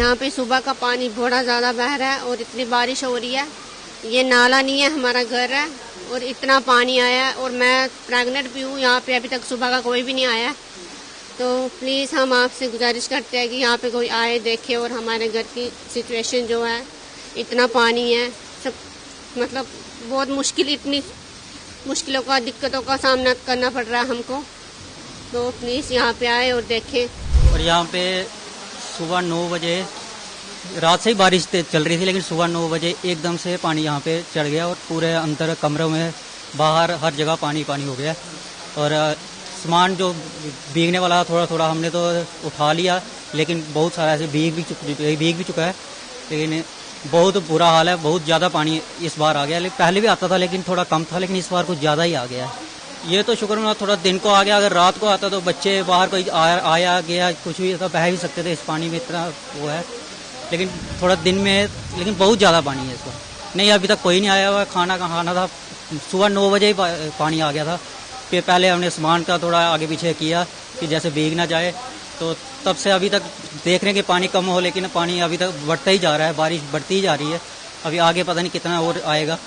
यहाँ पे सुबह का पानी बड़ा ज़्यादा बह रहा है और इतनी बारिश हो रही है। ये नाला नहीं है, हमारा घर है और इतना पानी आया है और मैं प्रेग्नेंट भी हूँ। यहाँ पे अभी तक सुबह का कोई भी नहीं आया। तो प्लीज़ हम आपसे गुजारिश करते हैं कि यहाँ पे कोई आए, देखे और हमारे घर की सिचुएशन जो है, इतना पानी है, सब मतलब बहुत इतनी मुश्किलों का, दिक्कतों का सामना करना पड़ रहा है हमको। तो प्लीज़ यहाँ पे आए और देखें। और यहाँ पे सुबह 9 बजे, रात से ही बारिश चल रही थी, लेकिन सुबह 9 बजे एकदम से पानी यहाँ पे चढ़ गया और पूरे अंदर कमरों में, बाहर हर जगह पानी पानी हो गया। और सामान जो भीगने वाला थोड़ा थोड़ा हमने तो उठा लिया, लेकिन बहुत सारा ऐसे भीग भी चुका है। लेकिन बहुत बुरा हाल है, बहुत ज़्यादा पानी इस बार आ गया। लेकिन पहले भी आता था लेकिन थोड़ा कम था, लेकिन इस बार कुछ ज़्यादा ही आ गया है। ये तो शुक्र मनाओ थोड़ा दिन को आ गया, अगर रात को आता तो बच्चे बाहर कोई आया गया कुछ भी तो बह भी सकते थे, इस पानी में इतना वो है। लेकिन थोड़ा दिन में, लेकिन बहुत ज़्यादा पानी है इस बार। नहीं, अभी तक कोई नहीं आया हुआ। खाना था, सुबह 9 बजे ही पानी आ गया था। फिर पहले हमने सामान का थोड़ा आगे पीछे किया कि जैसे भीग ना जाए, तो तब से अभी तक देख रहे हैं कि पानी कम हो, लेकिन पानी अभी तक बढ़ता ही जा रहा है, बारिश बढ़ती ही जा रही है। अभी आगे पता नहीं कितना और आएगा।